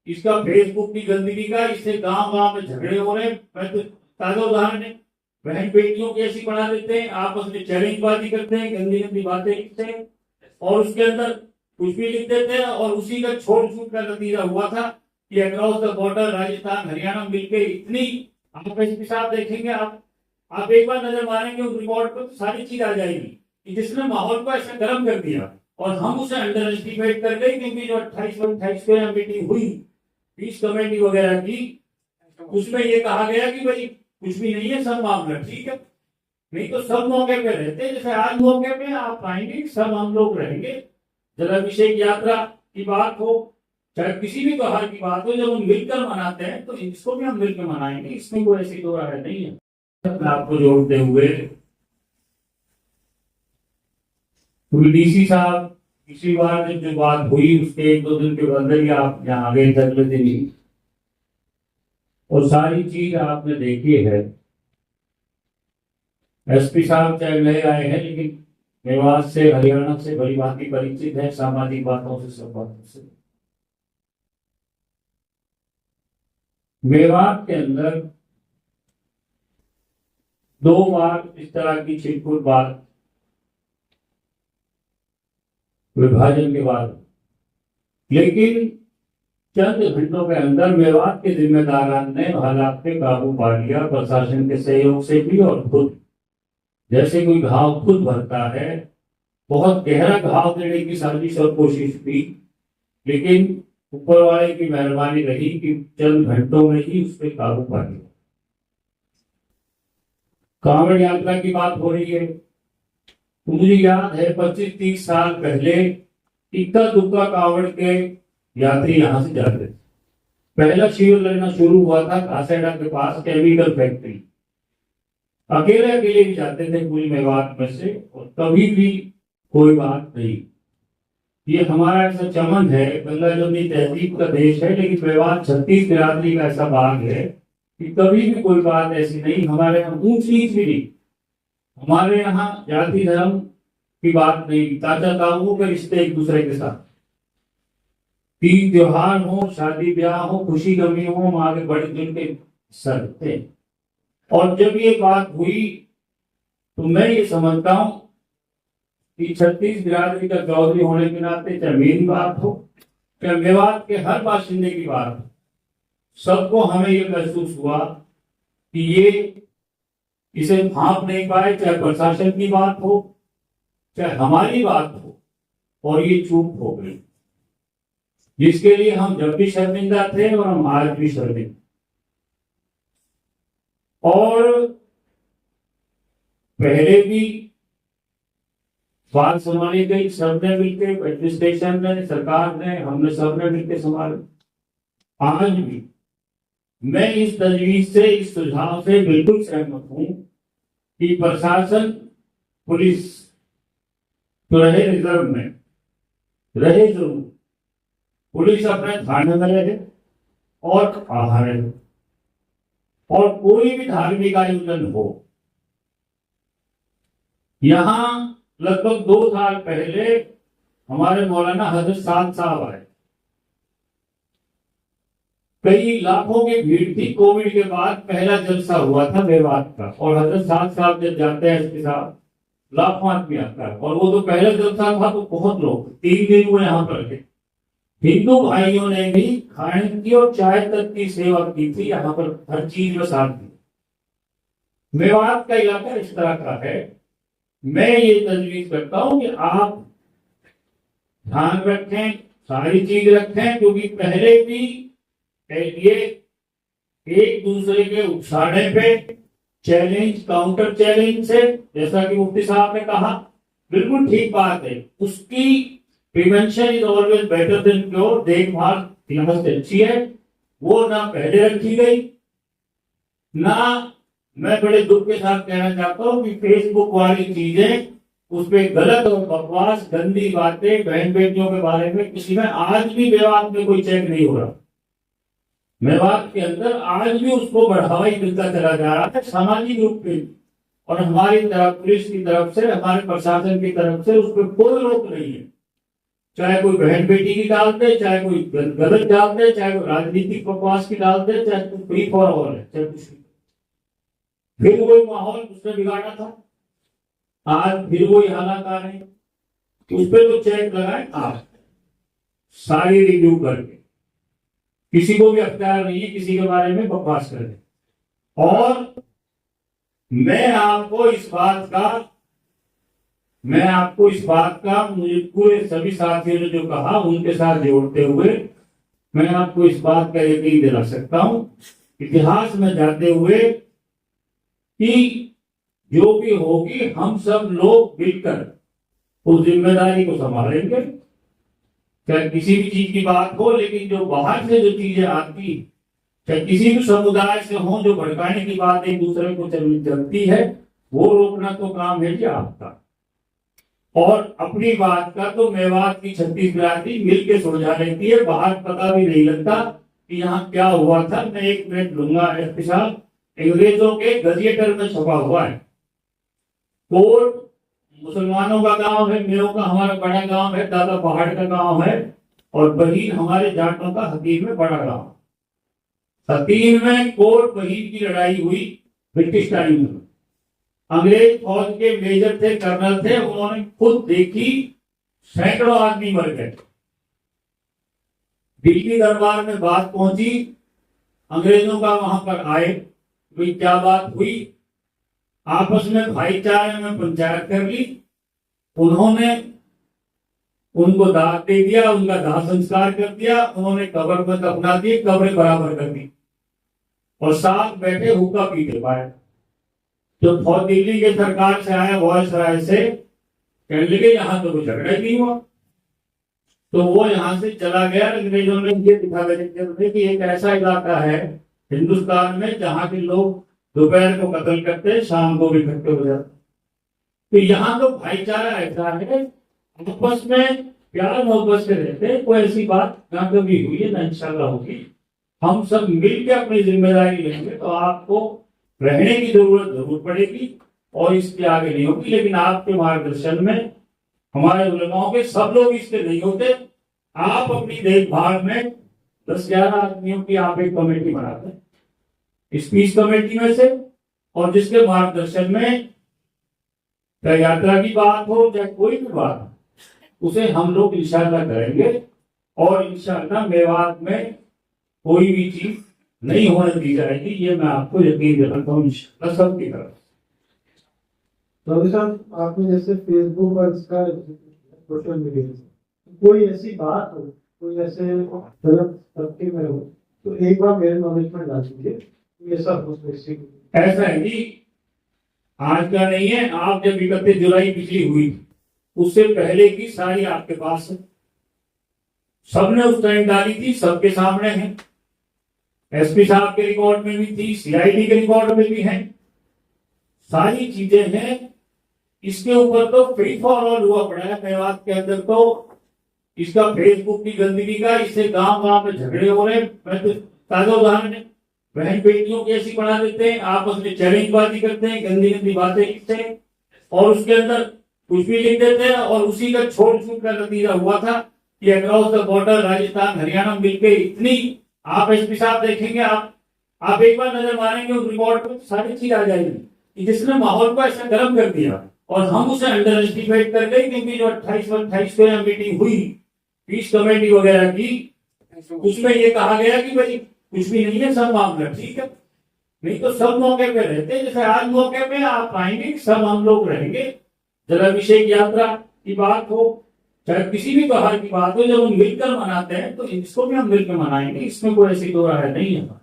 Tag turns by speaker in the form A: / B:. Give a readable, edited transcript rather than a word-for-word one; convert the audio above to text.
A: इसका फेसबुक की गंदगी का, इससे गांव गांव में झगड़े हो रहे हैं। मैं तो ताजा उदाहरण है, बहन बेटियों की ऐसी बना देते हैं, आपस में चैलेंजबाजी करते हैं, गंदी गंदी बातें लिखते हैं और उसके अंदर कुछ भी लिख देते हैं। और उसी का छोड़ छूट का नतीजा हुआ था कि across the border Rajasthan Haryana मिलकर इतनी, आप एसपी साहब देखेंगे, आप एक बार नजर मारेंगे उस रिकॉर्ड पर तो सारी चीज आ जाएगी कि जिसने माहौल को ऐसा गर्म कर दिया। और हम उसे अंडर एस्टिमेट कर गए, क्योंकि जो 28 को मीटिंग हुई पीस कमेटी वगैरह की, उसमें ये कहा गया कि भाई कुछ भी नहीं है, सब मामला ठीक है। नहीं तो सब मौके पे रहते, जैसे आज मौके पे आप आएंगे, सब हम लोग रहेंगे। जलाभिषेक यात्रा की बात हो, चाहे किसी भी त्योहार की बात हो, जब हम मिलकर मनाते हैं तो इसको भी हम मिलकर मनाएंगे, इसमें कोई ऐसी दो राय नहीं है। आपको जोड़ते हुए डीसी साहब, पिछली बार जो बात हुई उसके 1-2 दिन के अंदर ही आप यहाँ आ गए थे, अगले दिन ही, और सारी चीज आपने देखी है। एसपी साहब चाहे नए आए हैं, लेकिन मेवात से, हरियाणा से बड़ी भांति परिचित है, सामाजिक बातों से, सब बातों से। मेवात के अंदर 2 बार इस तरह की छिटपुट बात विभाजन के बाद, लेकिन चंद घंटों के अंदर मेवात के जिम्मेदारान ने हालात पे काबू पा लिया, प्रशासन के सहयोग से भी और खुद। जैसे कोई घाव खुद भरता है, बहुत गहरा घाव देने की साजिश और कोशिश की, लेकिन ऊपर वाले की मेहरबानी रही कि चंद घंटों में ही उस पर काबू पा लिया। कांवड़ यात्रा की बात हो रही है, तो मुझे याद है 25-30 साल पहले इक्का दुक्का कांवड़ के यात्री यहां से जाते थे। पहला शिविर लगना शुरू हुआ था कासेडा के पास, केमिकल फैक्ट्री। अकेले अकेले भी जाते थे पूरी मेवात में से, और कभी भी कोई बात नहीं। ये हमारा ऐसा चमन है, बंगाली तहजीब का देश है, लेकिन मेवात 36 बिरादरी का ऐसा भाग है कि कभी भी कोई बात ऐसी नहीं। हमारे यहाँ ऊंच नीच भी नहीं, हमारे यहाँ जाति धर्म की बात नहीं, ताजा ताऊ के रिश्ते एक दूसरे के साथ। तीज त्योहार हो, शादी ब्याह हो, खुशी गमी हो, हम आगे बड़े दिन के सरते। और जब ये बात हुई तो मैं ये समझता हूं कि 36 बिरादरी का चौधरी होने के नाते, चाहे मेरी बात हो, चाहे मेवात के हर बाशिंदे की बात हो, सबको हमें ये महसूस हुआ कि ये इसे भांप नहीं पाए, चाहे प्रशासन की बात हो, चाहे हमारी बात हो, और ये चूक हो गई, जिसके लिए हम जब भी शर्मिंदा थे और हम आज भी शर्मिंदा। और पहले भी बात संभाली गई, सबने मिलकर, एडमिनिस्ट्रेशन ने, सरकार ने, हमने सबने मिलकर संभाला। आज भी मैं इस तजवीज से, इस सुझाव से बिल्कुल सहमत हूं कि प्रशासन, पुलिस तो रहे रिजर्व में, रहे जरूर, पुलिस अपने थाने में रहे और बाहर रहे, और कोई भी धार्मिक आयोजन हो। यहां लगभग 2 साल पहले हमारे मौलाना हजरत साहब आए, कई लाखों की भीड़ थी। कोविड के बाद पहला जलसा हुआ था मेवात का, और हजरत साहब जब जाते हैं इसके साथ लाखों आदमी आता है, और वो तो पहला जलसा था तो बहुत लोग 3 दिन वो यहाँ पर थे। हिंदू भाइयों ने भी खाने की और चाय तक की सेवा की थी, यहाँ पर हर चीज में साथ दी। मेवात का इलाका इस तरह का है। मैं ये तजवीज करता हूं कि आप ध्यान रखें, सारी चीज रखें, क्योंकि पहले भी ये एक दूसरे के उकसाने पे चैलेंज, काउंटर चैलेंज से, जैसा कि मुफ्ती साहब ने कहा, बिल्कुल ठीक बात है, उसकी prevention is always better than cure. देखभाल यहाँ से अच्छी है, वो ना पहले रखी गई, ना, मैं बड़े दुख के साथ कहना चाहता हूँ कि फेसबुक वाली चीजें, उस पर गलत और बकवास, गंदी बातें बहन बेटियों के बारे में किसी में आज भी मेवात में कोई चेक नहीं हो रहा। मेवात के अंदर आज भी उसको बढ़ावा ही मिलता चला जा रहा है सामाजिक रूप में, और हमारी तरफ, पुलिस की तरफ से, हमारे प्रशासन की तरफ से उस पर कोई रोक नहीं है। चाहे कोई बहन बेटी की डाल दे, चाहे कोई गलत डाल दे, चाहे कोई राजनीतिक बकवास की डाल दे, चाहे कोई फ्री फॉर ऑल है, चाहे कुछ भी। फिर वही माहौल उसने बिगाड़ा था, आज फिर वही हालात आ रहे हैं। उस पर तो चेक लगाए आप सारी रिव्यू करके, किसी को भी अख्तियार नहीं है किसी के बारे में बकवास करने। और मैं आपको इस बात का मुझे पूरे सभी साथियों ने जो कहा उनके साथ जोड़ते हुए मैं आपको इस बात का यकीन दिला सकता हूं, इतिहास में जाते हुए, कि जो भी होगी हम सब लोग मिलकर उस जिम्मेदारी को संभालेंगे। चाहे किसी भी चीज की बात हो, लेकिन जो बाहर से जो चीजें आती, चाहे किसी भी समुदाय से हो, जो भड़काने की बात एक दूसरे को चलती है, वो रोकना तो काम है जी आपका। और अपनी बात का तो मेवात की 36 बिरादरी मिलकर सुलझा लेती है, बाहर पता भी नहीं लगता कि यहाँ क्या हुआ था। मैं 1 मिनट लूंगा एसपी साहब, अंग्रेजों के गजेटर में छपा हुआ है, कोर्ट मुसलमानों का गांव है, मेरों का हमारा बड़ा गांव है, दादा पहाड़ का गांव है, और बहीन हमारे जाटों का हकीम में बड़ा गांव। हकीम में कोर्ट बहीन की लड़ाई हुई ब्रिटिश टाइम में। अंग्रेज फौज के मेजर थे, कर्नल थे, उन्होंने खुद देखी, सैकड़ों आदमी मर गए। दिल्ली दरबार में बात पहुंची, अंग्रेजों का वहां पर आए, कोई क्या बात हुई, आपस में भाईचारे में पंचायत कर ली। उन्होंने उनको दाह दे दिया, उनका दाह संस्कार कर दिया, उन्होंने कब्र में दफना दी, कब्रें बराबर कर दी, और साथ बैठे हुक्का पीते पाए। तो फौज दिल्ली के सरकार से आया, वॉइस राय से, कहने लगे यहाँ तो कोई झगड़ा ही नहीं हुआ। तो वो यहाँ से चला गया। अंग्रेजों ने ये दिखा थे कि एक ऐसा इलाका है हिंदुस्तान में जहाँ के लोग दोपहर को कत्ल करते हैं, शाम को भी इकट्ठे हो जाते। तो यहाँ तो भाईचारा ऐसा है, आपस में प्यार मोहब्बत से रहते हैं। कोई ऐसी बात ना कभी हुई है, ना इंशाल्लाह होगी। हम सब मिलकर अपनी जिम्मेदारी लेंगे तो आपको रहने की जरूर पड़ेगी, और इसके आगे नहीं होगी। लेकिन आपके मार्गदर्शन में, हमारे उलमाओं के, सब लोग इसके नहीं होते, आप अपनी देखभाल में 10-11 आदमियों की आप एक कमेटी बनाते हैं इस पीस कमेटी में से, और जिसके मार्गदर्शन में चाहे यात्रा की बात हो, चाहे कोई भी बात, उसे हम लोग इंशाअल्लाह करेंगे। और इंशाअल्लाह मेवात में कोई भी चीज नहीं होने दी जाएगी, ये मैं आपको यकीन दिलाता हूँ इंशाअल्लाह सबकी तरफ।
B: तो साहब, आपने जैसे फेसबुक और इसका सोशल मीडिया, कोई ऐसी बात हो, कोई ऐसे गलत तबके में हो, तो एक बार मेरे नॉलेज में डाल दीजिए। ऐसा
A: ऐसा है जी, आज का नहीं है, आप जब 31 जुलाई पिछली हुई उससे पहले की सारी आपके पास है, सबने उस टाइम डाली थी, सबके सामने है। एसपी साहब के रिकॉर्ड में भी थी, सीआईडी के रिकॉर्ड में भी है, सारी चीजें हैं। इसके ऊपर तो फ्री फॉर ऑल हुआ पड़ा है मेवात के अंदर। तो इसका फेसबुक की गंदगी का, इससे गांव गांव में झगड़े हो रहे हैं। मैं तो ताजा उदाहरण है, बहन बेटियों की ऐसी बना देते हैं, आपस में चैलेंजबाजी करते हैं, गंदी गंदी बातें लिखते हैं, और उसके अंदर कुछ भी लिख देते हैं। और उसी का छोड़ छूट का नतीजा हुआ था कि across the border Rajasthan Haryana मिलकर इतनी, आप एसपी साहब देखेंगे, आप एक बार नजर मारेंगे उस रिकॉर्ड पर, सारी चीज आ जाएगी, जिसने माहौल को ऐसा गर्म कर दिया। और हम उसे अंडर एस्टिमेट कर गए, क्योंकि जो 28 को यहाँ मीटिंग हुई पीस कमेटी वगैरह की, उसमें ये कहा गया कि भाई कुछ भी नहीं है, सब मामला ठीक है। नहीं तो सब मौके पे रहते, जैसे आज मौके पे आप आएंगे, सब हम लोग रहेंगे। जलाभिषेक यात्रा की बात हो, चाहे किसी भी त्योहार की बात हो, जब हम मिलकर मनाते हैं तो इसको भी हम मिलकर मनाएंगे, इसमें कोई ऐसी दो राय नहीं है।